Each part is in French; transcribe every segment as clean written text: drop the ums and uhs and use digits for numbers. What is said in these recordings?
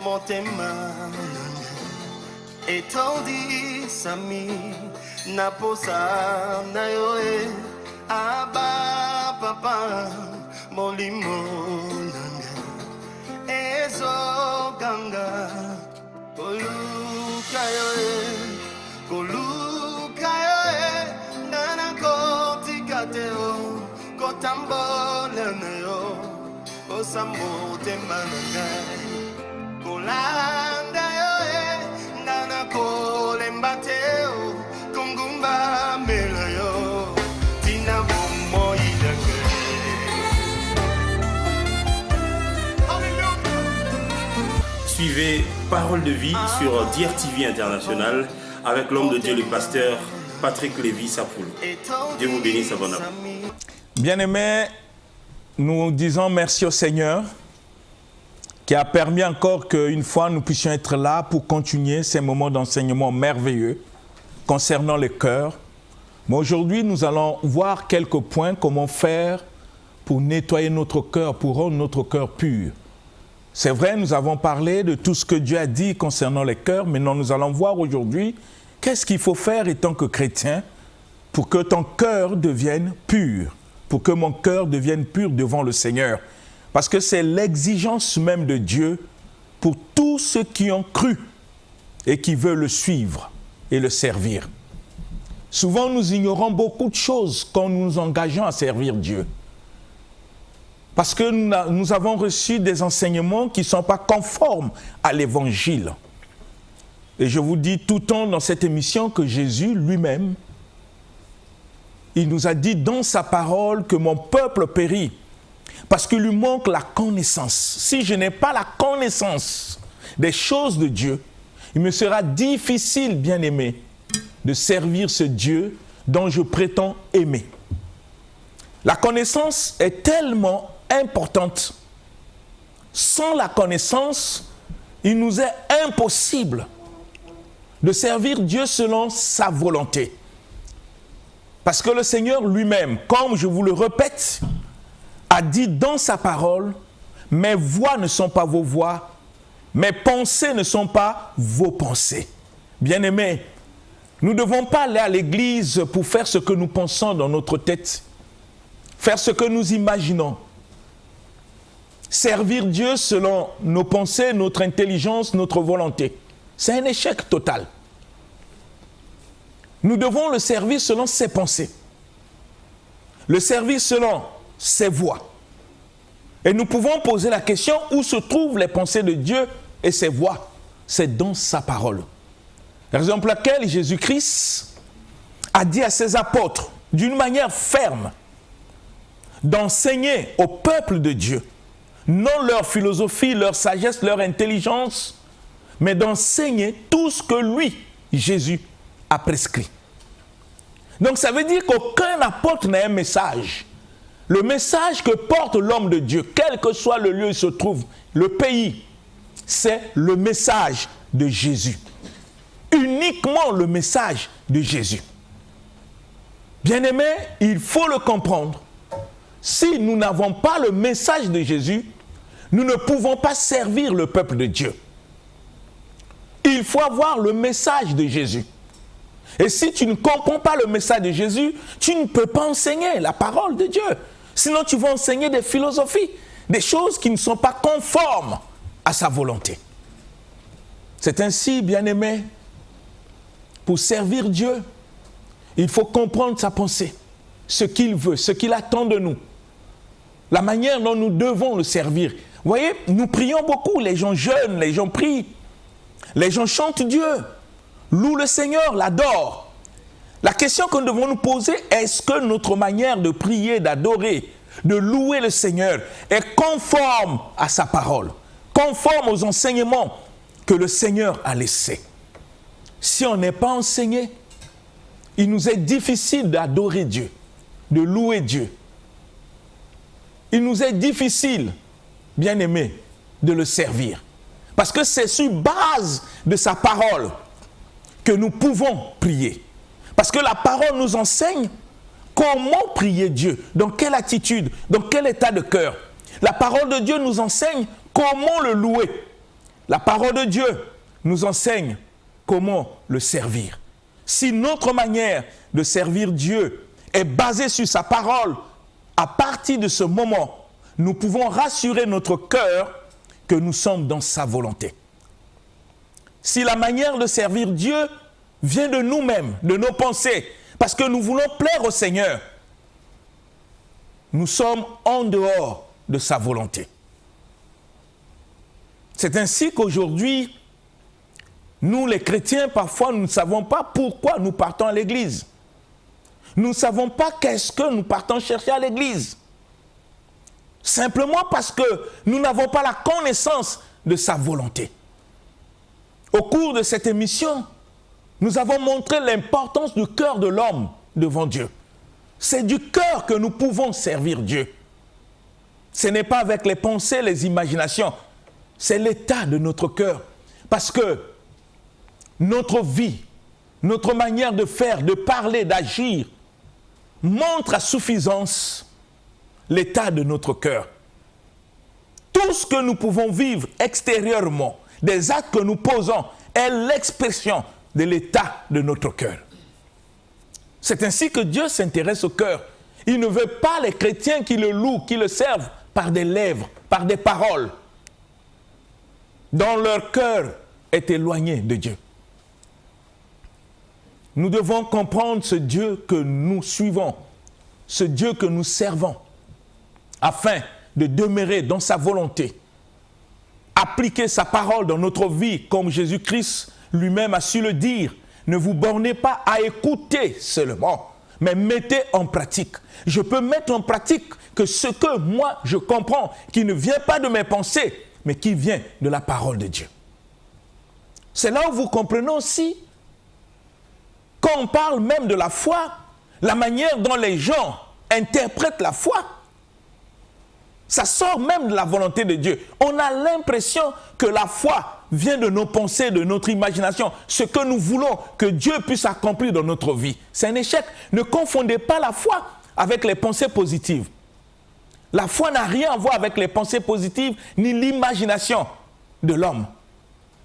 motema etondi sami naposa na yo aba papa molimo nanga ezo ganga koluka yo nana kotikateo kotambola na yo osamotema nanga kolanda yo nana kolembateo kungumba mela yo tina bomo idake. Suivez Parole de vie sur DRTV International avec l'homme de Dieu, le pasteur Patrick Lévy-Sapoulo. Dieu vous bénisse abondamment. Bien-aimés, nous disons merci au Seigneur qui a permis encore qu'une fois nous puissions être là pour continuer ces moments d'enseignement merveilleux concernant le cœur. Mais aujourd'hui, nous allons voir quelques points, comment faire pour nettoyer notre cœur, pour rendre notre cœur pur. C'est vrai, nous avons parlé de tout ce que Dieu a dit concernant les cœurs, mais nous allons voir aujourd'hui qu'est-ce qu'il faut faire étant que chrétien pour que ton cœur devienne pur, pour que mon cœur devienne pur devant le Seigneur. Parce que c'est l'exigence même de Dieu pour tous ceux qui ont cru et qui veulent le suivre et le servir. Souvent, nous ignorons beaucoup de choses quand nous nous engageons à servir Dieu. Parce que nous avons reçu des enseignements qui ne sont pas conformes à l'Évangile. Et je vous dis tout le temps dans cette émission que Jésus lui-même, il nous a dit dans sa parole que mon peuple périt parce qu'il lui manque la connaissance. Si je n'ai pas la connaissance des choses de Dieu, il me sera difficile, bien-aimé, de servir ce Dieu dont je prétends aimer. La connaissance est tellement importante. Sans la connaissance, il nous est impossible de servir Dieu selon sa volonté. Parce que le Seigneur lui-même, comme je vous le répète, a dit dans sa parole, mes voix ne sont pas vos voix, mes pensées ne sont pas vos pensées. Bien-aimés, nous ne devons pas aller à l'église pour faire ce que nous pensons dans notre tête, faire ce que nous imaginons. Servir Dieu selon nos pensées, notre intelligence, notre volonté. C'est un échec total. Nous devons le servir selon ses pensées. Le servir selon ses voies. Et nous pouvons poser la question où se trouvent les pensées de Dieu et ses voies. C'est dans sa parole. Raison pour laquelle Jésus-Christ a dit à ses apôtres, d'une manière ferme, d'enseigner au peuple de Dieu, non leur philosophie, leur sagesse, leur intelligence, mais d'enseigner tout ce que lui, Jésus, a prescrit. Donc ça veut dire qu'aucun apôtre n'a un message. Le message que porte l'homme de Dieu, quel que soit le lieu où il se trouve, le pays, c'est le message de Jésus. Uniquement le message de Jésus. Bien-aimés, il faut le comprendre. Si nous n'avons pas le message de Jésus, nous ne pouvons pas servir le peuple de Dieu. Il faut avoir le message de Jésus. Et si tu ne comprends pas le message de Jésus, tu ne peux pas enseigner la parole de Dieu. Sinon, tu vas enseigner des philosophies, des choses qui ne sont pas conformes à sa volonté. C'est ainsi, bien-aimé, pour servir Dieu, il faut comprendre sa pensée, ce qu'il veut, ce qu'il attend de nous, la manière dont nous devons le servir. Vous voyez, nous prions beaucoup, les gens jeûnent, les gens prient, les gens chantent Dieu, louent le Seigneur, l'adorent. La question que nous devons nous poser, est-ce que notre manière de prier, d'adorer, de louer le Seigneur est conforme à sa parole, conforme aux enseignements que le Seigneur a laissés? Si on n'est pas enseigné, il nous est difficile d'adorer Dieu, de louer Dieu. Il nous est difficile, bien aimé, de le servir. Parce que c'est sur base de sa parole que nous pouvons prier. Parce que la parole nous enseigne comment prier Dieu, dans quelle attitude, dans quel état de cœur. La parole de Dieu nous enseigne comment le louer. La parole de Dieu nous enseigne comment le servir. Si notre manière de servir Dieu est basée sur sa parole, à partir de ce moment, nous pouvons rassurer notre cœur que nous sommes dans sa volonté. Si la manière de servir Dieu vient de nous-mêmes, de nos pensées, parce que nous voulons plaire au Seigneur, nous sommes en dehors de sa volonté. C'est ainsi qu'aujourd'hui, nous les chrétiens, parfois, nous ne savons pas pourquoi nous partons à l'église. Nous ne savons pas qu'est-ce que nous partons chercher à l'église. Simplement parce que nous n'avons pas la connaissance de sa volonté. Au cours de cette émission, nous avons montré l'importance du cœur de l'homme devant Dieu. C'est du cœur que nous pouvons servir Dieu. Ce n'est pas avec les pensées, les imaginations. C'est l'état de notre cœur. Parce que notre vie, notre manière de faire, de parler, d'agir, montre à suffisance l'état de notre cœur. Tout ce que nous pouvons vivre extérieurement, des actes que nous posons, est l'expression de l'état de notre cœur. C'est ainsi que Dieu s'intéresse au cœur. Il ne veut pas les chrétiens qui le louent, qui le servent par des lèvres, par des paroles, dont leur cœur est éloigné de Dieu. Nous devons comprendre ce Dieu que nous suivons, ce Dieu que nous servons, afin de demeurer dans sa volonté, appliquer sa parole dans notre vie, comme Jésus-Christ lui-même a su le dire. Ne vous bornez pas à écouter seulement, mais mettez en pratique. Je peux mettre en pratique que ce que moi je comprends, qui ne vient pas de mes pensées, mais qui vient de la parole de Dieu. C'est là où vous comprenez aussi, quand on parle même de la foi, la manière dont les gens interprètent la foi, ça sort même de la volonté de Dieu. On a l'impression que la foi vient de nos pensées, de notre imagination, ce que nous voulons que Dieu puisse accomplir dans notre vie. C'est un échec. Ne confondez pas la foi avec les pensées positives. La foi n'a rien à voir avec les pensées positives ni l'imagination de l'homme.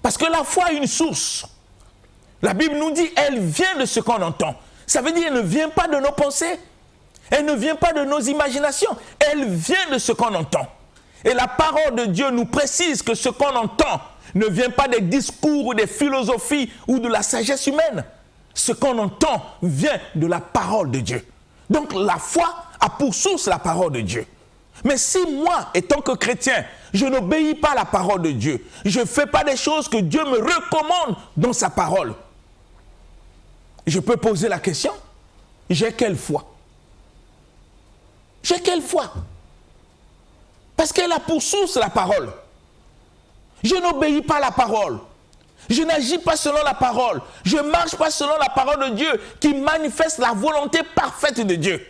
Parce que la foi a une source. La Bible nous dit, elle vient de ce qu'on entend. Ça veut dire, elle ne vient pas de nos pensées. Elle ne vient pas de nos imaginations. Elle vient de ce qu'on entend. Et la parole de Dieu nous précise que ce qu'on entend ne vient pas des discours ou des philosophies ou de la sagesse humaine. Ce qu'on entend vient de la parole de Dieu. Donc la foi a pour source la parole de Dieu. Mais si moi, étant que chrétien, je n'obéis pas à la parole de Dieu, je ne fais pas des choses que Dieu me recommande dans sa parole, je peux poser la question, j'ai quelle foi? J'ai quelle foi? Parce qu'elle a pour source la parole. Je n'obéis pas à la parole. Je n'agis pas selon la parole. Je ne marche pas selon la parole de Dieu qui manifeste la volonté parfaite de Dieu.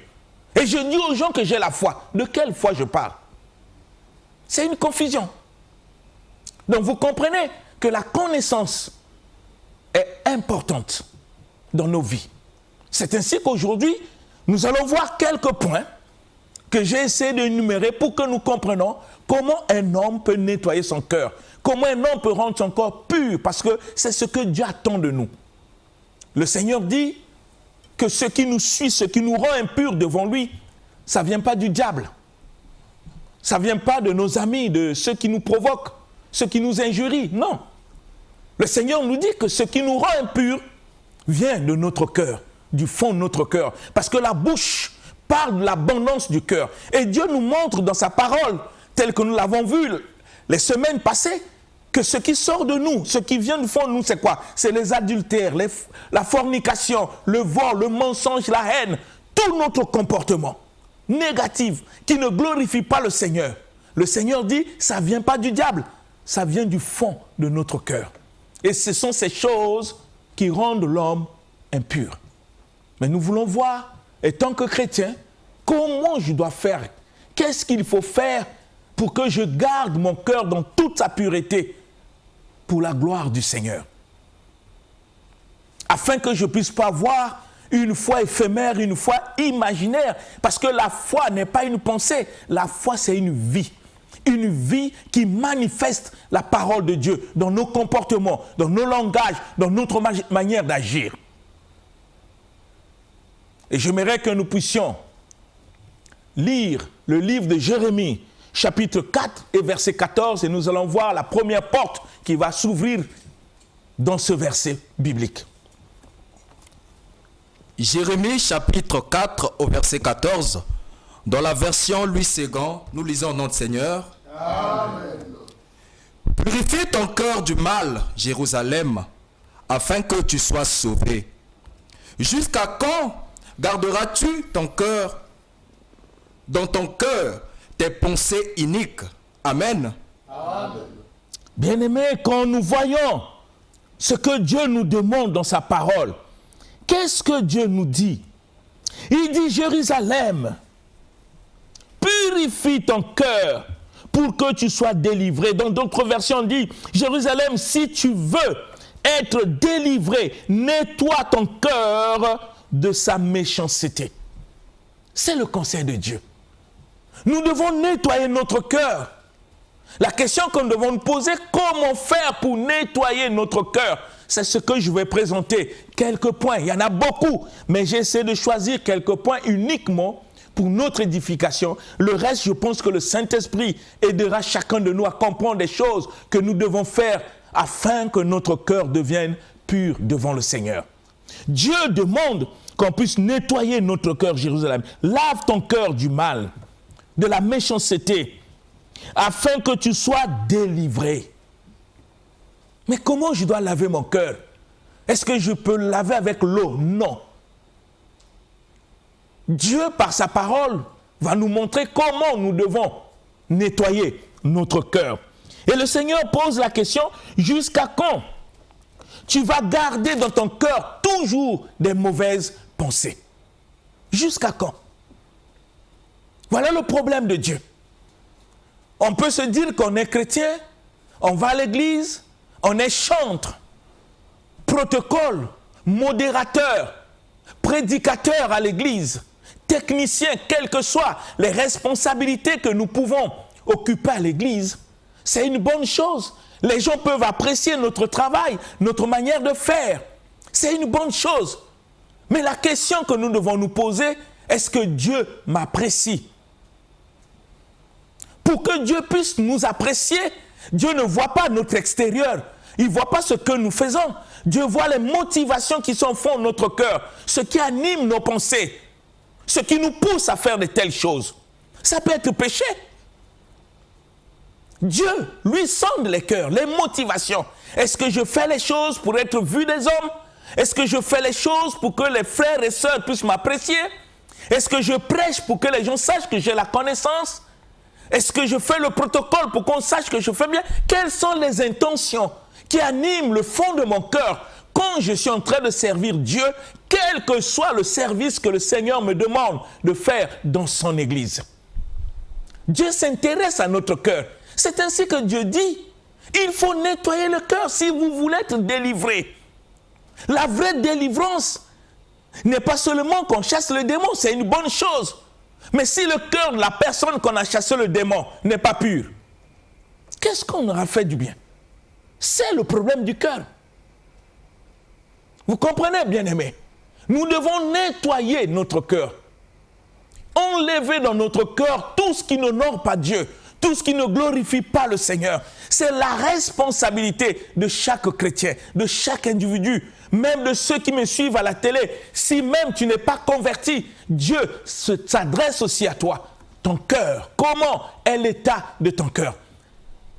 Et je dis aux gens que j'ai la foi. De quelle foi je parle? C'est une confusion. Donc vous comprenez que la connaissance est importante dans nos vies. C'est ainsi qu'aujourd'hui, nous allons voir quelques points que j'ai essayé d'énumérer pour que nous comprenions comment un homme peut nettoyer son cœur, comment un homme peut rendre son corps pur, parce que c'est ce que Dieu attend de nous. Le Seigneur dit que ce qui nous suit, ce qui nous rend impurs devant lui, ça ne vient pas du diable. Ça ne vient pas de nos amis, de ceux qui nous provoquent, ceux qui nous injurient. Non. Le Seigneur nous dit que ce qui nous rend impurs vient de notre cœur, du fond de notre cœur. Parce que la bouche parle de l'abondance du cœur. Et Dieu nous montre dans sa parole, tel que nous l'avons vu les semaines passées, que ce qui sort de nous, ce qui vient du fond de nous, c'est quoi? C'est les adultères, la fornication, le vol, le mensonge, la haine, tout notre comportement négatif qui ne glorifie pas le Seigneur. Le Seigneur dit, ça ne vient pas du diable, ça vient du fond de notre cœur. Et ce sont ces choses qui rendent l'homme impur. Mais nous voulons voir, étant que chrétien, comment je dois faire? Qu'est-ce qu'il faut faire pour que je garde mon cœur dans toute sa pureté pour la gloire du Seigneur? Afin que je ne puisse pas avoir une foi éphémère, une foi imaginaire. Parce que la foi n'est pas une pensée, la foi c'est une vie. une vie qui manifeste la parole de Dieu dans nos comportements, dans nos langages, dans notre manière d'agir. Et j'aimerais que nous puissions lire le livre de Jérémie, chapitre 4 et verset 14, et nous allons voir la première porte qui va s'ouvrir dans ce verset biblique. Jérémie chapitre 4 au verset 14, dans la version Louis Ségan, nous lisons au nom du Seigneur. Amen. Purifie ton cœur du mal, Jérusalem, afin que tu sois sauvé. Jusqu'à quand garderas-tu ton cœur, dans ton cœur, tes pensées iniques? Amen. Amen. Bien-aimés, quand nous voyons ce que Dieu nous demande dans sa parole, qu'est-ce que Dieu nous dit? Il dit, Jérusalem, purifie ton cœur pour que tu sois délivré. Dans d'autres versions, on dit, Jérusalem, si tu veux être délivré, nettoie ton cœur de sa méchanceté. C'est le conseil de Dieu. Nous devons nettoyer notre cœur. La question que nous devons nous poser, comment faire pour nettoyer notre cœur? C'est ce que je vais présenter. Quelques points, il y en a beaucoup, mais j'essaie de choisir quelques points uniquement pour notre édification. Le reste, je pense que le Saint-Esprit aidera chacun de nous à comprendre des choses que nous devons faire afin que notre cœur devienne pur devant le Seigneur. Dieu demande qu'on puisse nettoyer notre cœur, Jérusalem. Lave ton cœur du mal, de la méchanceté, afin que tu sois délivré. Mais comment je dois laver mon cœur? Est-ce que je peux le laver avec l'eau? Non. Dieu, par sa parole, va nous montrer comment nous devons nettoyer notre cœur. Et le Seigneur pose la question, jusqu'à quand tu vas garder dans ton cœur toujours des mauvaises pensées? Jusqu'à quand? Voilà le problème de Dieu. On peut se dire qu'on est chrétien, on va à l'église, on est chantre, protocole, modérateur, prédicateur à l'église, technicien, quelles que soient les responsabilités que nous pouvons occuper à l'église. C'est une bonne chose. Les gens peuvent apprécier notre travail, notre manière de faire. C'est une bonne chose. Mais la question que nous devons nous poser, est-ce que Dieu m'apprécie? Pour que Dieu puisse nous apprécier, Dieu ne voit pas notre extérieur. Il ne voit pas ce que nous faisons. Dieu voit les motivations qui sont au fond de notre cœur, ce qui anime nos pensées, ce qui nous pousse à faire de telles choses. Ça peut être péché. Dieu, lui, sonde les cœurs, les motivations. Est-ce que je fais les choses pour être vu des hommes? Est-ce que je fais les choses pour que les frères et sœurs puissent m'apprécier? Est-ce que je prêche pour que les gens sachent que j'ai la connaissance? Est-ce que je fais le protocole pour qu'on sache que je fais bien? Quelles sont les intentions qui animent le fond de mon cœur quand je suis en train de servir Dieu, quel que soit le service que le Seigneur me demande de faire dans son Église? Dieu s'intéresse à notre cœur. C'est ainsi que Dieu dit, il faut nettoyer le cœur si vous voulez être délivré. La vraie délivrance n'est pas seulement qu'on chasse le démon, c'est une bonne chose. Mais si le cœur de la personne qu'on a chassé le démon n'est pas pur, qu'est-ce qu'on aura fait du bien? C'est le problème du cœur. Vous comprenez, bien-aimés? Nous devons nettoyer notre cœur. Enlever dans notre cœur tout ce qui n'honore pas Dieu, tout ce qui ne glorifie pas le Seigneur. C'est la responsabilité de chaque chrétien, de chaque individu, même de ceux qui me suivent à la télé. Si même tu n'es pas converti, Dieu s'adresse aussi à toi. Ton cœur, comment est l'état de ton cœur?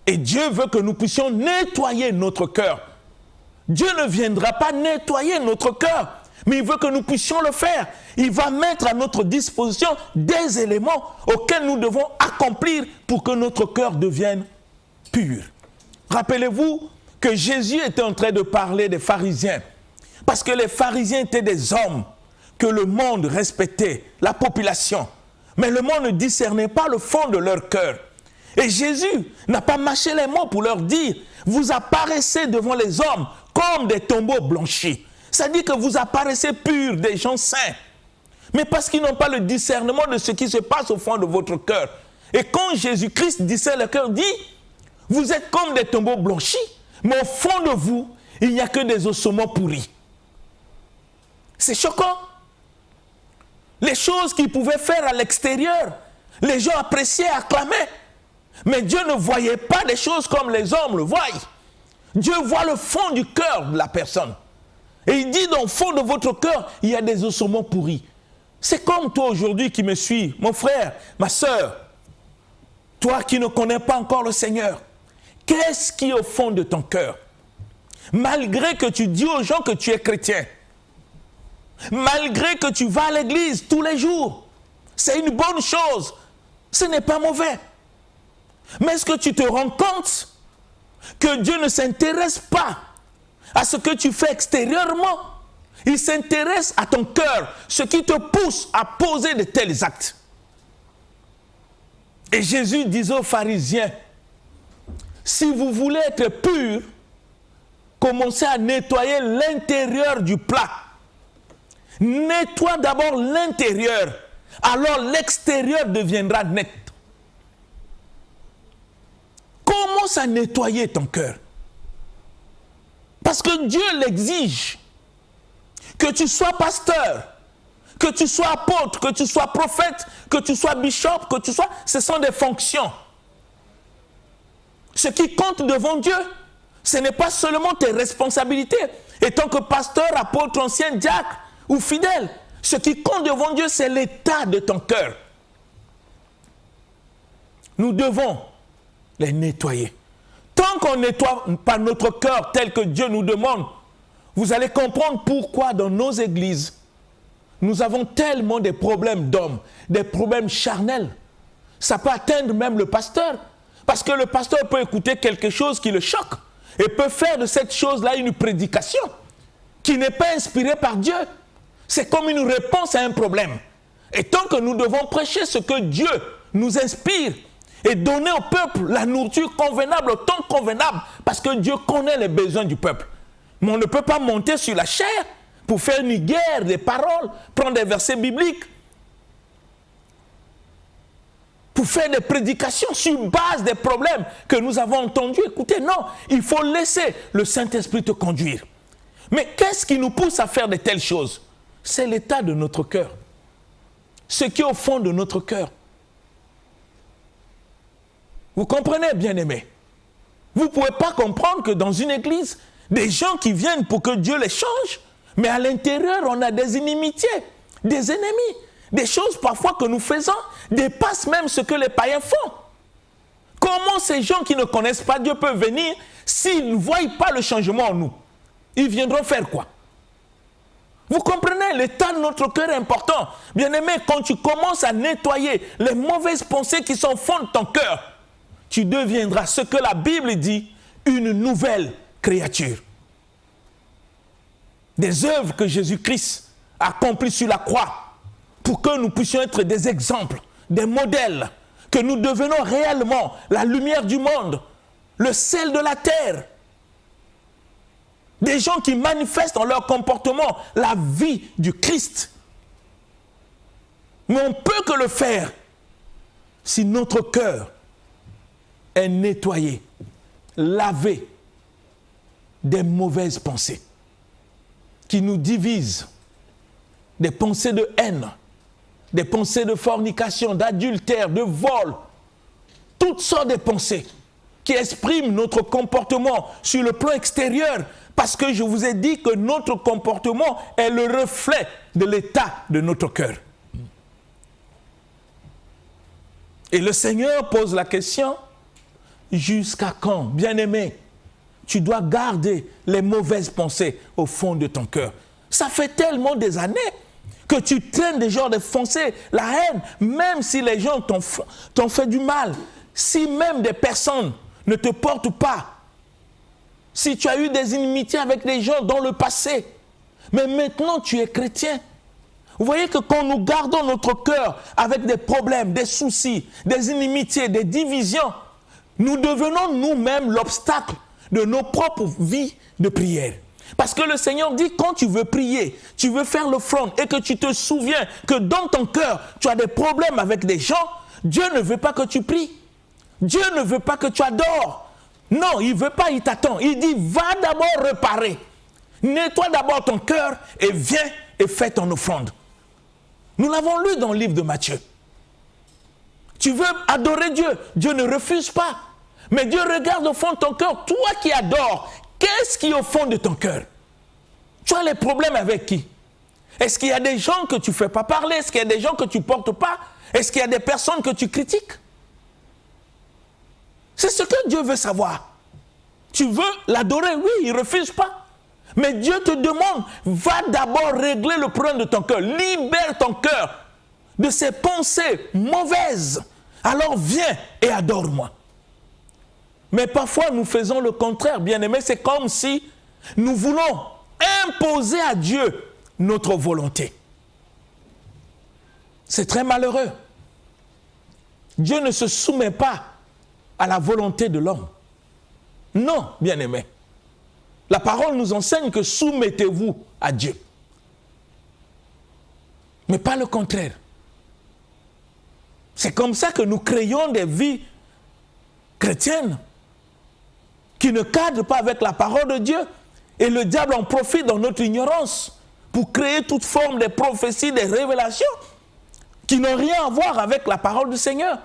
Et Dieu veut que nous puissions nettoyer notre cœur. Dieu ne viendra pas nettoyer notre cœur, mais il veut que nous puissions le faire. Il va mettre à notre disposition des éléments auxquels nous devons accomplir pour que notre cœur devienne pur. Rappelez-vous que Jésus était en train de parler des pharisiens, parce que les pharisiens étaient des hommes que le monde respectait, la population, mais le monde ne discernait pas le fond de leur cœur. Et Jésus n'a pas mâché les mots pour leur dire, vous apparaissez devant les hommes comme des tombeaux blanchis. Ça dit que vous apparaissez purs, des gens saints. Mais parce qu'ils n'ont pas le discernement de ce qui se passe au fond de votre cœur, Et quand Jésus-Christ disait le cœur, dit, vous êtes comme des tombeaux blanchis, mais au fond de vous, il n'y a que des ossements pourris. C'est choquant. Les choses qu'ils pouvaient faire à l'extérieur, les gens appréciaient, acclamaient. Mais Dieu ne voyait pas les choses comme les hommes le voient. Dieu voit le fond du cœur de la personne. Et il dit, dans le fond de votre cœur, il y a des ossements pourris. C'est comme toi aujourd'hui qui me suis, mon frère, ma soeur, toi qui ne connais pas encore le Seigneur. Qu'est-ce qui est au fond de ton cœur? Malgré que tu dis aux gens que tu es chrétien, malgré que tu vas à l'église tous les jours, c'est une bonne chose, ce n'est pas mauvais. Mais est-ce que tu te rends compte que Dieu ne s'intéresse pas à ce que tu fais extérieurement? Il s'intéresse à ton cœur, ce qui te pousse à poser de tels actes. Et Jésus disait aux pharisiens, si vous voulez être pur, commencez à nettoyer l'intérieur du plat. Nettoie d'abord l'intérieur, alors l'extérieur deviendra net. Commence à nettoyer ton cœur. Parce que Dieu l'exige. Que tu sois pasteur, que tu sois apôtre, que tu sois prophète, que tu sois bishop, que tu sois... Ce sont des fonctions. Ce qui compte devant Dieu, ce n'est pas seulement tes responsabilités. Et tant que pasteur, apôtre, ancien, diacre ou fidèle, ce qui compte devant Dieu, c'est l'état de ton cœur. Nous devons les nettoyer. Tant qu'on ne nettoie pas notre cœur tel que Dieu nous demande, vous allez comprendre pourquoi dans nos églises, nous avons tellement de problèmes d'hommes, des problèmes charnels. Ça peut atteindre même le pasteur. Parce que le pasteur peut écouter quelque chose qui le choque et peut faire de cette chose-là une prédication qui n'est pas inspirée par Dieu. C'est comme une réponse à un problème. Et tant que nous devons prêcher ce que Dieu nous inspire et donner au peuple la nourriture convenable, au temps convenable, parce que Dieu connaît les besoins du peuple. Mais on ne peut pas monter sur la chair pour faire une guerre des paroles, prendre des versets bibliques, pour faire des prédications sur base des problèmes que nous avons entendus. Écoutez, non, il faut laisser le Saint-Esprit te conduire. Mais qu'est-ce qui nous pousse à faire de telles choses? C'est l'état de notre cœur. Ce qui est au fond de notre cœur. Vous comprenez, bien-aimés? Vous ne pouvez pas comprendre que dans une église, des gens qui viennent pour que Dieu les change, mais à l'intérieur, on a des inimitiés, des ennemis. Des choses parfois que nous faisons dépassent même ce que les païens font. Comment ces gens qui ne connaissent pas Dieu peuvent venir s'ils ne voient pas le changement en nous? Ils viendront faire quoi? Vous comprenez, l'état de notre cœur est important. Bien-aimé, quand tu commences à nettoyer les mauvaises pensées qui sont au fond de ton cœur, tu deviendras ce que la Bible dit, une nouvelle créature. Des œuvres que Jésus-Christ a accomplies sur la croix pour que nous puissions être des exemples, des modèles, que nous devenons réellement la lumière du monde, le sel de la terre. Des gens qui manifestent dans leur comportement la vie du Christ. Mais on ne peut que le faire si notre cœur est nettoyé, lavé des mauvaises pensées qui nous divisent, des pensées de haine, des pensées de fornication, d'adultère, de vol, toutes sortes de pensées qui expriment notre comportement sur le plan extérieur, parce que je vous ai dit que notre comportement est le reflet de l'état de notre cœur. Et le Seigneur pose la question, jusqu'à quand, bien-aimé, tu dois garder les mauvaises pensées au fond de ton cœur? Ça fait tellement des années que tu traînes des genres de pensées, la haine, même si les gens t'ont fait du mal, si même des personnes ne te portent pas, si tu as eu des inimitiés avec des gens dans le passé, mais maintenant tu es chrétien. Vous voyez que quand nous gardons notre cœur avec des problèmes, des soucis, des inimitiés, des divisions, nous devenons nous-mêmes l'obstacle de nos propres vies de prière. Parce que le Seigneur dit, quand tu veux prier, tu veux faire l'offrande et que tu te souviens que dans ton cœur, tu as des problèmes avec des gens, Dieu ne veut pas que tu pries. Dieu ne veut pas que tu adores. Non, il ne veut pas, il t'attend. Il dit, va d'abord réparer. Nettoie d'abord ton cœur et viens et fais ton offrande. Nous l'avons lu dans le livre de Matthieu. Tu veux adorer Dieu, Dieu ne refuse pas. Mais Dieu regarde au fond de ton cœur, toi qui adores, qu'est-ce qui est au fond de ton cœur? Tu as les problèmes avec qui? Est-ce qu'il y a des gens que tu ne fais pas parler? Est-ce qu'il y a des gens que tu ne portes pas? Est-ce qu'il y a des personnes que tu critiques? C'est ce que Dieu veut savoir. Tu veux l'adorer? Oui, il ne refuse pas. Mais Dieu te demande, va d'abord régler le problème de ton cœur. Libère ton cœur de ces pensées mauvaises. Alors viens et adore-moi. Mais parfois nous faisons le contraire, bien-aimés. C'est comme si nous voulons imposer à Dieu notre volonté. C'est très malheureux. Dieu ne se soumet pas à la volonté de l'homme. Non, bien-aimés. La parole nous enseigne que soumettez-vous à Dieu. Mais pas le contraire. C'est comme ça que nous créons des vies chrétiennes qui ne cadrent pas avec la parole de Dieu. Et le diable en profite dans notre ignorance pour créer toute forme de prophéties, des révélations qui n'ont rien à voir avec la parole du Seigneur.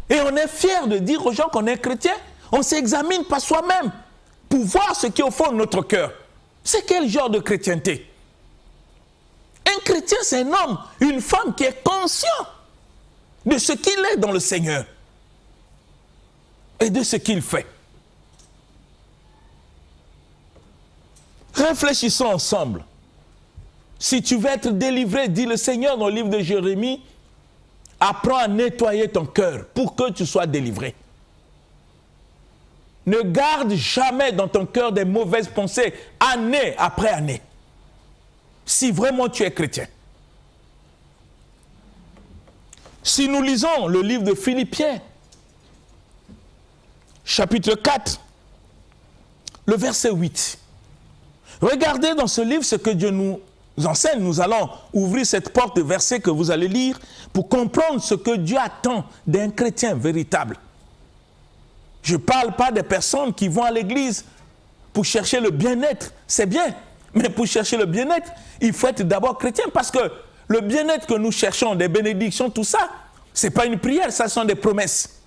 Et on est fier de dire aux gens qu'on est chrétien. On ne s'examine pas soi-même pour voir ce qui est au fond de notre cœur. C'est quel genre de chrétienté? Un chrétien, c'est un homme, une femme qui est conscient de ce qu'il est dans le Seigneur et de ce qu'il fait. Réfléchissons ensemble. Si tu veux être délivré, dit le Seigneur dans le livre de Jérémie, apprends à nettoyer ton cœur pour que tu sois délivré. Ne garde jamais dans ton cœur des mauvaises pensées, année après année. Si vraiment tu es chrétien. Si nous lisons le livre de Philippiens, chapitre 4, le verset 8. Regardez dans ce livre ce que Dieu nous enseigne. Nous allons ouvrir cette porte de versets que vous allez lire pour comprendre ce que Dieu attend d'un chrétien véritable. Je ne parle pas des personnes qui vont à l'église pour chercher le bien-être. C'est bien, mais pour chercher le bien-être, il faut être d'abord chrétien parce que le bien-être que nous cherchons, des bénédictions, tout ça, ce n'est pas une prière, ça sont des promesses.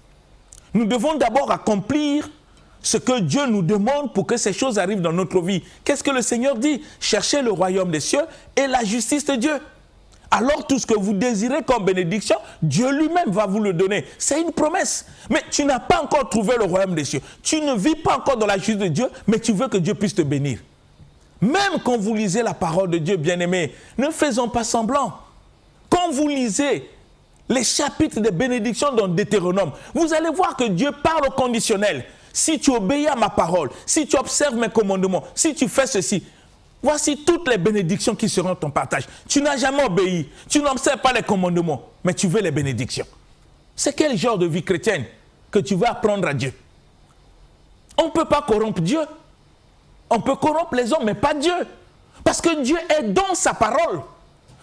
Nous devons d'abord accomplir ce que Dieu nous demande pour que ces choses arrivent dans notre vie. Qu'est-ce que le Seigneur dit? Cherchez le royaume des cieux et la justice de Dieu. Alors tout ce que vous désirez comme bénédiction, Dieu lui-même va vous le donner. C'est une promesse. Mais tu n'as pas encore trouvé le royaume des cieux. Tu ne vis pas encore dans la justice de Dieu, mais tu veux que Dieu puisse te bénir. Même quand vous lisez la parole de Dieu, bien-aimés, ne faisons pas semblant. Quand vous lisez les chapitres de bénédictions dans Deutéronome, vous allez voir que Dieu parle au conditionnel. Si tu obéis à ma parole, si tu observes mes commandements, si tu fais ceci, voici toutes les bénédictions qui seront ton partage. Tu n'as jamais obéi, tu n'observes pas les commandements, mais tu veux les bénédictions. C'est quel genre de vie chrétienne que tu veux apprendre à Dieu? On ne peut pas corrompre Dieu. On peut corrompre les hommes, mais pas Dieu. Parce que Dieu est dans sa parole.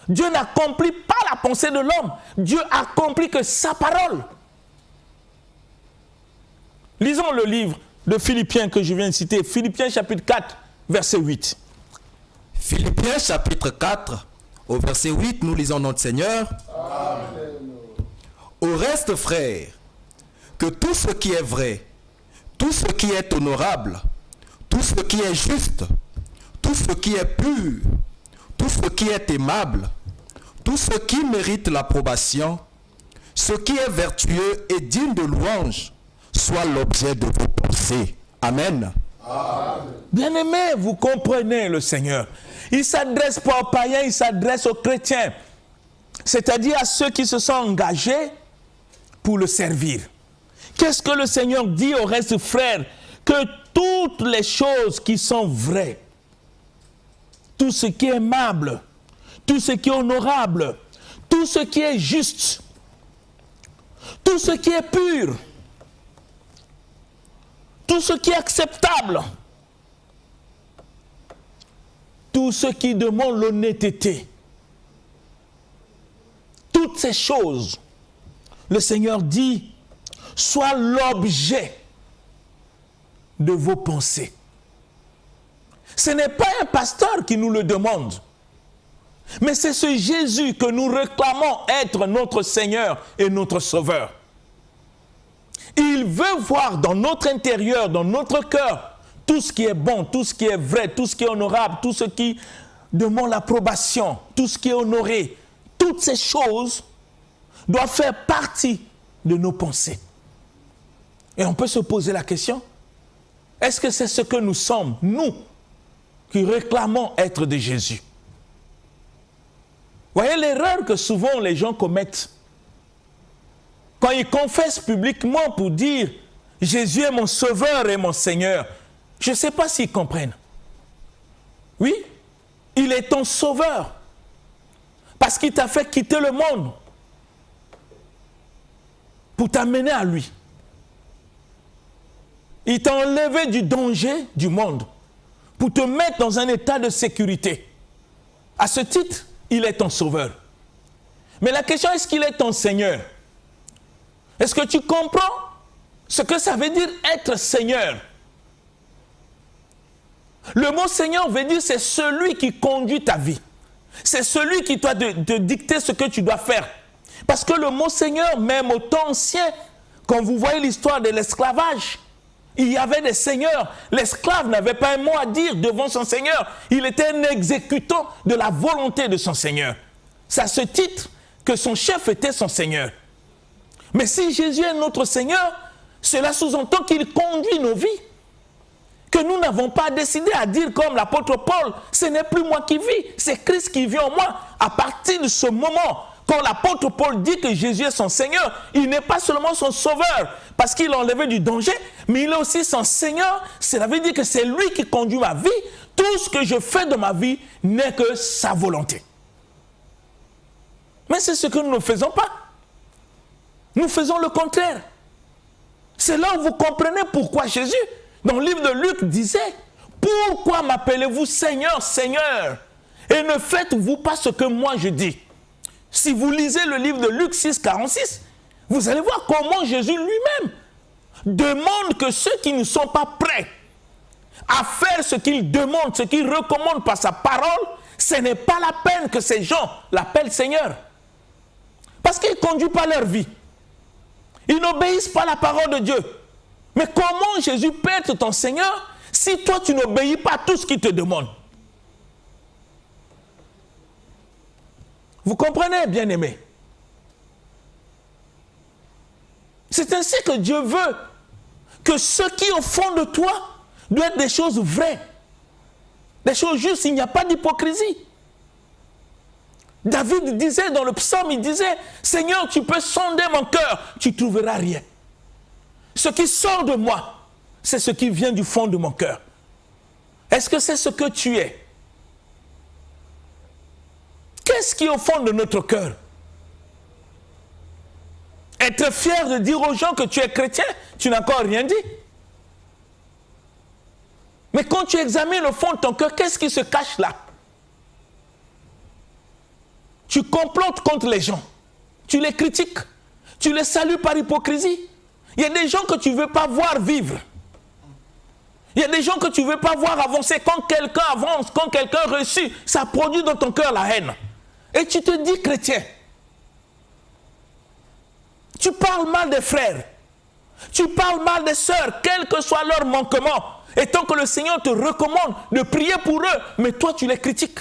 Dieu n'accomplit pas la pensée de l'homme. Dieu accomplit que sa parole. Lisons le livre de Philippiens que je viens de citer. Philippiens chapitre 4, verset 8. Philippiens chapitre 4, au verset 8, nous lisons notre Seigneur. Amen. Au reste, frères, que tout ce qui est vrai, tout ce qui est honorable, tout ce qui est juste, tout ce qui est pur, tout ce qui est aimable, tout ce qui mérite l'approbation, ce qui est vertueux et digne de louange, soit l'objet de vos pensées. Amen. Bien-aimés, vous comprenez le Seigneur. Il ne s'adresse pas aux païens, il s'adresse aux chrétiens. C'est-à-dire à ceux qui se sont engagés pour le servir. Qu'est-ce que le Seigneur dit au reste, frères? Que toutes les choses qui sont vraies, tout ce qui est aimable, tout ce qui est honorable, tout ce qui est juste, tout ce qui est pur, tout ce qui est acceptable, tout ce qui demande l'honnêteté, toutes ces choses, le Seigneur dit, soit l'objet de vos pensées. Ce n'est pas un pasteur qui nous le demande, mais c'est ce Jésus que nous réclamons être notre Seigneur et notre Sauveur. Il veut voir dans notre intérieur, dans notre cœur, tout ce qui est bon, tout ce qui est vrai, tout ce qui est honorable, tout ce qui demande l'approbation, tout ce qui est honoré. Toutes ces choses doivent faire partie de nos pensées. Et on peut se poser la question, est-ce que c'est ce que nous sommes, nous, qui réclamons être de Jésus? Voyez l'erreur que souvent les gens commettent. Quand ils confessent publiquement pour dire « Jésus est mon sauveur et mon Seigneur », je ne sais pas s'ils comprennent. Oui, il est ton sauveur parce qu'il t'a fait quitter le monde pour t'amener à lui. Il t'a enlevé du danger du monde pour te mettre dans un état de sécurité. À ce titre, il est ton sauveur. Mais la question, est-ce qu'il est ton Seigneur? Est-ce que tu comprends ce que ça veut dire être Seigneur? Le mot Seigneur veut dire c'est celui qui conduit ta vie. C'est celui qui doit te dicter ce que tu dois faire. Parce que le mot Seigneur, même au temps ancien, quand vous voyez l'histoire de l'esclavage, il y avait des seigneurs. L'esclave n'avait pas un mot à dire devant son Seigneur. Il était un exécutant de la volonté de son Seigneur. C'est à ce titre que son chef était son Seigneur. Mais si Jésus est notre Seigneur, cela sous-entend qu'il conduit nos vies. Que nous n'avons pas décidé à dire comme l'apôtre Paul, ce n'est plus moi qui vis, c'est Christ qui vit en moi. À partir de ce moment, quand l'apôtre Paul dit que Jésus est son Seigneur, il n'est pas seulement son sauveur, parce qu'il a enlevé du danger, mais il est aussi son Seigneur. Cela veut dire que c'est lui qui conduit ma vie. Tout ce que je fais de ma vie n'est que sa volonté. Mais c'est ce que nous ne faisons pas. Nous faisons le contraire. C'est là où vous comprenez pourquoi Jésus, dans le livre de Luc, disait « Pourquoi m'appelez-vous Seigneur, Seigneur, et ne faites-vous pas ce que moi je dis ?» Si vous lisez le livre de Luc 6, 46, vous allez voir comment Jésus lui-même demande que ceux qui ne sont pas prêts à faire ce qu'il demande, ce qu'il recommande par sa parole, ce n'est pas la peine que ces gens l'appellent Seigneur. Parce qu'ils ne conduisent pas leur vie. Ils n'obéissent pas à la parole de Dieu. Mais comment Jésus peut être ton Seigneur si toi tu n'obéis pas à tout ce qu'il te demande? Vous comprenez, bien-aimés? C'est ainsi que Dieu veut que ce qui est au fond de toi doit être des choses vraies, des choses justes. Il n'y a pas d'hypocrisie. David disait dans le psaume, il disait « Seigneur, tu peux sonder mon cœur, tu ne trouveras rien. Ce qui sort de moi, c'est ce qui vient du fond de mon cœur. » Est-ce que c'est ce que tu es? Qu'est-ce qui est au fond de notre cœur? Être fier de dire aux gens que tu es chrétien, tu n'as encore rien dit. Mais quand tu examines le fond de ton cœur, qu'est-ce qui se cache là? Tu complotes contre les gens, tu les critiques, tu les salues par hypocrisie. Il y a des gens que tu ne veux pas voir vivre. Il y a des gens que tu ne veux pas voir avancer. Quand quelqu'un avance, quand quelqu'un réussit, ça produit dans ton cœur la haine. Et tu te dis chrétien. Tu parles mal des frères. Tu parles mal des sœurs, quel que soit leur manquement. Et tant que le Seigneur te recommande de prier pour eux, mais toi tu les critiques.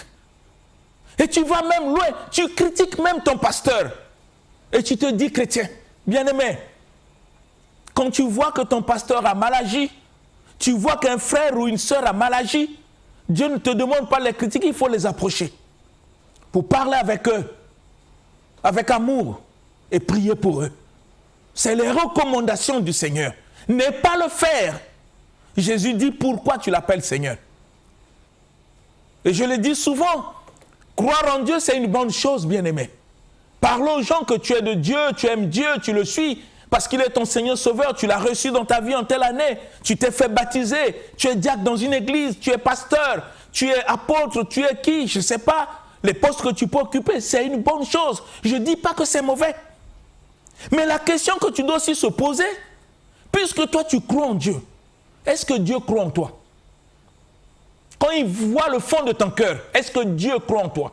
Et tu vas même loin, tu critiques même ton pasteur. Et tu te dis chrétien. Bien-aimé, quand tu vois que ton pasteur a mal agi, tu vois qu'un frère ou une sœur a mal agi, Dieu ne te demande pas de les critiquer, il faut les approcher. Pour parler avec eux, avec amour, et prier pour eux. C'est les recommandations du Seigneur. Ne pas le faire. Jésus dit pourquoi tu l'appelles Seigneur. Et je le dis souvent, croire en Dieu c'est une bonne chose, bien-aimé. Parle aux gens que tu es de Dieu, tu aimes Dieu, tu le suis, parce qu'il est ton Seigneur Sauveur, tu l'as reçu dans ta vie en telle année, tu t'es fait baptiser, tu es diacre dans une église, tu es pasteur, tu es apôtre, tu es qui, je ne sais pas, les postes que tu peux occuper, c'est une bonne chose. Je ne dis pas que c'est mauvais. Mais la question que tu dois aussi se poser, puisque toi tu crois en Dieu, est-ce que Dieu croit en toi? Quand il voit le fond de ton cœur, est-ce que Dieu croit en toi?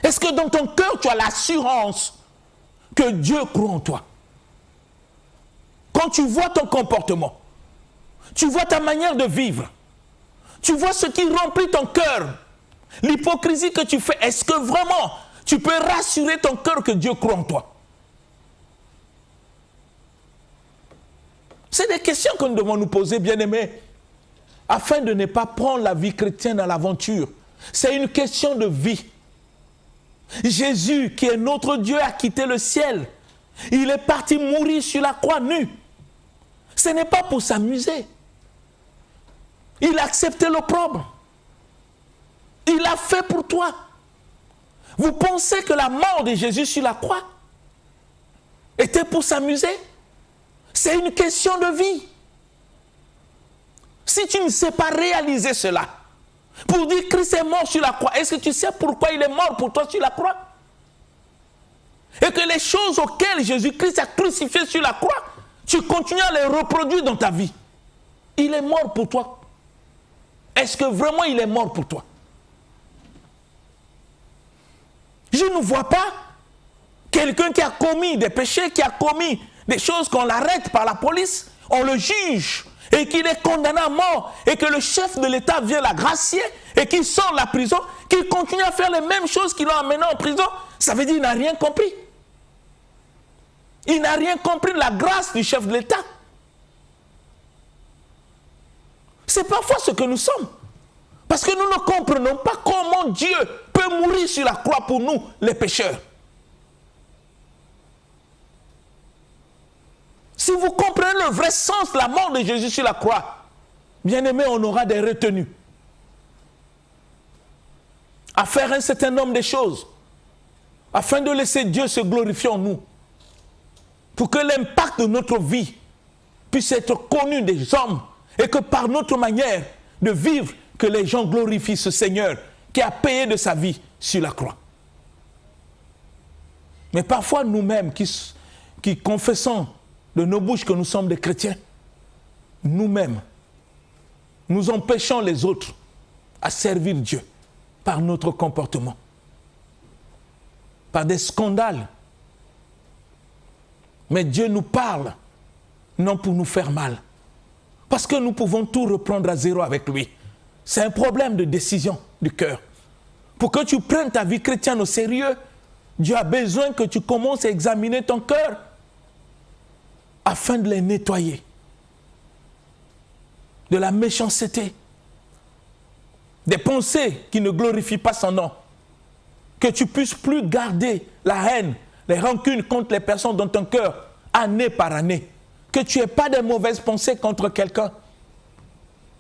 Est-ce que dans ton cœur tu as l'assurance que Dieu croit en toi? Quand tu vois ton comportement, tu vois ta manière de vivre, tu vois ce qui remplit ton cœur, l'hypocrisie que tu fais, est-ce que vraiment tu peux rassurer ton cœur que Dieu croit en toi? C'est des questions que nous devons nous poser, bien-aimés, afin de ne pas prendre la vie chrétienne à l'aventure. C'est une question de vie. Jésus, qui est notre Dieu, a quitté le ciel. Il est parti mourir sur la croix nu. Ce n'est pas pour s'amuser. Il a accepté l'opprobre. Il l'a fait pour toi. Vous pensez que la mort de Jésus sur la croix était pour s'amuser? C'est une question de vie. Si tu ne sais pas réaliser cela, pour dire que Christ est mort sur la croix, est-ce que tu sais pourquoi il est mort pour toi sur la croix? Et que les choses auxquelles Jésus-Christ a crucifié sur la croix, tu continues à les reproduire dans ta vie. Il est mort pour toi. Est-ce que vraiment il est mort pour toi? Je ne vois pas quelqu'un qui a commis des péchés, qui a commis des choses qu'on l'arrête par la police, on le juge et qu'il est condamné à mort et que le chef de l'État vient la gracier et qu'il sort de la prison, qu'il continue à faire les mêmes choses qui l'ont amené en prison. Ça veut dire qu'il n'a rien compris. Il n'a rien compris de la grâce du chef de l'État. C'est parfois ce que nous sommes. Parce que nous ne comprenons pas comment Dieu peut mourir sur la croix pour nous, les pécheurs. Si vous comprenez le vrai sens de la mort de Jésus sur la croix, bien aimé, on aura des retenues à faire un certain nombre de choses afin de laisser Dieu se glorifier en nous, pour que l'impact de notre vie puisse être connu des hommes et que par notre manière de vivre, que les gens glorifient ce Seigneur qui a payé de sa vie sur la croix. Mais parfois nous-mêmes qui confessons de nos bouches que nous sommes des chrétiens, nous-mêmes, nous empêchons les autres à servir Dieu par notre comportement, par des scandales. Mais Dieu nous parle, non pour nous faire mal, parce que nous pouvons tout reprendre à zéro avec lui. C'est un problème de décision du cœur. Pour que tu prennes ta vie chrétienne au sérieux, Dieu a besoin que tu commences à examiner ton cœur afin de les nettoyer de la méchanceté, des pensées qui ne glorifient pas son nom, que tu puisses plus garder la haine, les rancunes contre les personnes dans ton cœur, année par année, que tu n'aies pas de mauvaises pensées contre quelqu'un,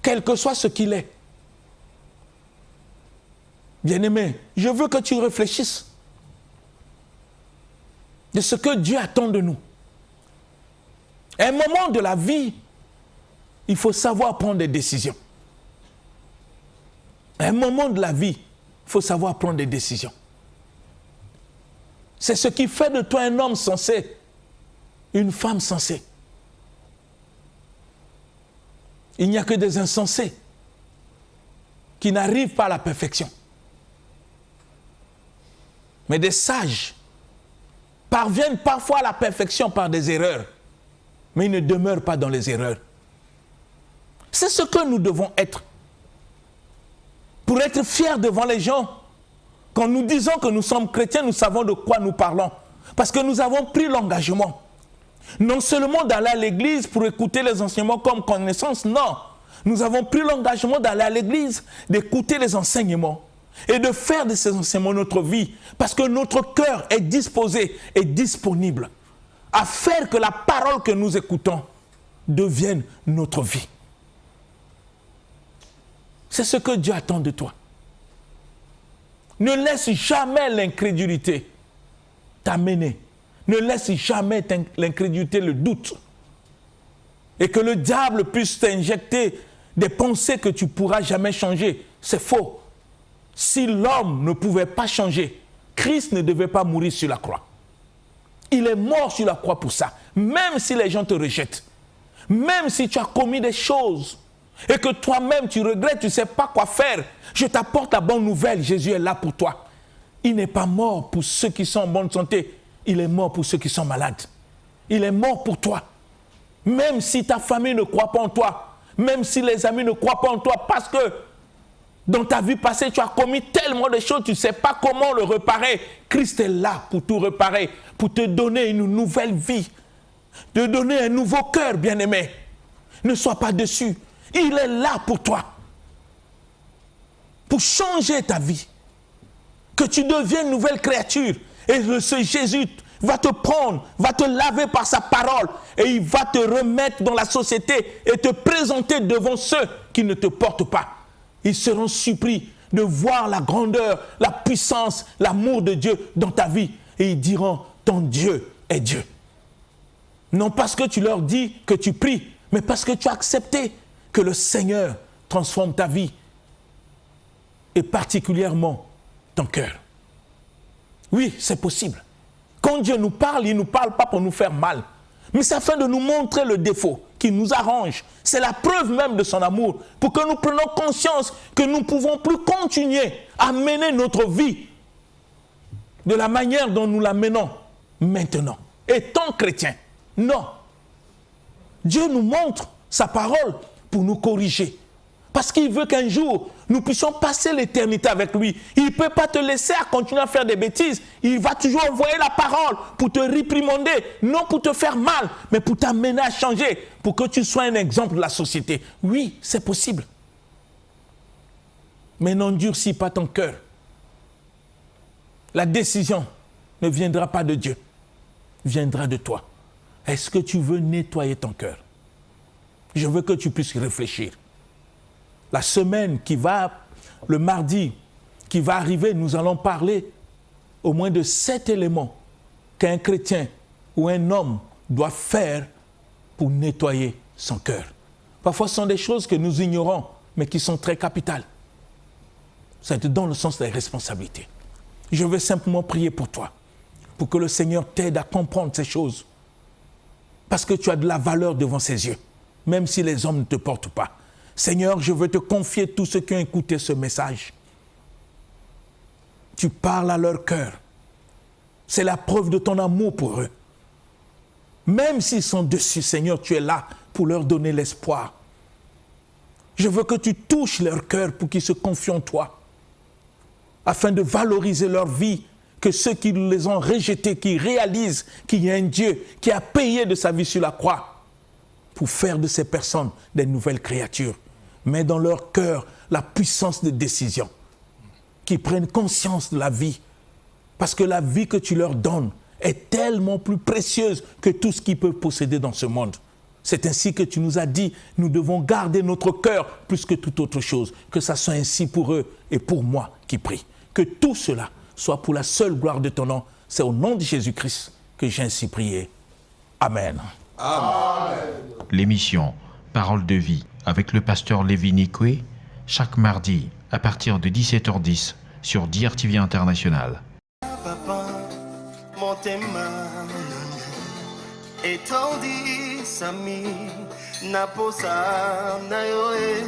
quel que soit ce qu'il est. Bien-aimé, je veux que tu réfléchisses de ce que Dieu attend de nous. À un moment de la vie, il faut savoir prendre des décisions. À un moment de la vie, il faut savoir prendre des décisions. C'est ce qui fait de toi un homme sensé, une femme sensée. Il n'y a que des insensés qui n'arrivent pas à la perfection. Mais des sages parviennent parfois à la perfection par des erreurs, mais ils ne demeurent pas dans les erreurs. C'est ce que nous devons être. Pour être fiers devant les gens, quand nous disons que nous sommes chrétiens, nous savons de quoi nous parlons. Parce que nous avons pris l'engagement. Non seulement d'aller à l'église pour écouter les enseignements comme connaissance, non. Nous avons pris l'engagement d'aller à l'église, d'écouter les enseignements et de faire de ces enseignements notre vie. Parce que notre cœur est disposé et disponible à faire que la parole que nous écoutons devienne notre vie. C'est ce que Dieu attend de toi. Ne laisse jamais l'incrédulité t'amener. Ne laisse jamais l'incrédulité, le doute. Et que le diable puisse t'injecter des pensées que tu ne pourras jamais changer. C'est faux. Si l'homme ne pouvait pas changer, Christ ne devait pas mourir sur la croix. Il est mort sur la croix pour ça. Même si les gens te rejettent, même si tu as commis des choses et que toi-même tu regrettes, tu ne sais pas quoi faire, je t'apporte la bonne nouvelle, Jésus est là pour toi. Il n'est pas mort pour ceux qui sont en bonne santé, il est mort pour ceux qui sont malades. Il est mort pour toi. Même si ta famille ne croit pas en toi, même si les amis ne croient pas en toi, parce que dans ta vie passée, tu as commis tellement de choses, tu ne sais pas comment le réparer. Christ est là pour tout réparer, pour te donner une nouvelle vie, te donner un nouveau cœur, bien-aimé. Ne sois pas déçu. Il est là pour toi, pour changer ta vie, que tu deviennes une nouvelle créature. Et ce Jésus va te prendre, va te laver par sa parole et il va te remettre dans la société et te présenter devant ceux qui ne te portent pas. Ils seront surpris de voir la grandeur, la puissance, l'amour de Dieu dans ta vie. Et ils diront, ton Dieu est Dieu. Non parce que tu leur dis que tu pries, mais parce que tu as accepté que le Seigneur transforme ta vie et particulièrement ton cœur. Oui, c'est possible. Quand Dieu nous parle, il ne nous parle pas pour nous faire mal, mais c'est afin de nous montrer le défaut qui nous arrange. C'est la preuve même de son amour, pour que nous prenions conscience que nous ne pouvons plus continuer à mener notre vie de la manière dont nous la menons maintenant, étant chrétiens. Non. Dieu nous montre sa parole pour nous corriger. Parce qu'il veut qu'un jour, nous puissions passer l'éternité avec lui. Il ne peut pas te laisser à continuer à faire des bêtises. Il va toujours envoyer la parole pour te réprimander, non pour te faire mal, mais pour t'amener à changer, pour que tu sois un exemple de la société. Oui, c'est possible. Mais n'endurcis pas ton cœur. La décision ne viendra pas de Dieu, viendra de toi. Est-ce que tu veux nettoyer ton cœur? Je veux que tu puisses réfléchir. La semaine qui va, le mardi qui va arriver, nous allons parler au moins de 7 éléments qu'un chrétien ou un homme doit faire pour nettoyer son cœur. Parfois, ce sont des choses que nous ignorons, mais qui sont très capitales. C'est dans le sens des responsabilités. Je veux simplement prier pour toi, pour que le Seigneur t'aide à comprendre ces choses. Parce que tu as de la valeur devant ses yeux, même si les hommes ne te portent pas. Seigneur, je veux te confier tous ceux qui ont écouté ce message. Tu parles à leur cœur. C'est la preuve de ton amour pour eux. Même s'ils sont dessus, Seigneur, tu es là pour leur donner l'espoir. Je veux que tu touches leur cœur pour qu'ils se confient en toi, afin de valoriser leur vie, que ceux qui les ont rejetés, qui réalisent qu'il y a un Dieu qui a payé de sa vie sur la croix pour faire de ces personnes des nouvelles créatures. Mets dans leur cœur la puissance de décision, qu'ils prennent conscience de la vie, parce que la vie que tu leur donnes est tellement plus précieuse que tout ce qu'ils peuvent posséder dans ce monde. C'est ainsi que tu nous as dit, nous devons garder notre cœur plus que toute autre chose, que ça soit ainsi pour eux et pour moi qui prie. Que tout cela soit pour la seule gloire de ton nom. C'est au nom de Jésus-Christ que j'ai ainsi prié. Amen. Amen. L'émission Parole de vie avec le pasteur Lévi Nikwe, chaque mardi à partir de 17h10 sur DRTV International. Papa, motema etondi sami naposa na yo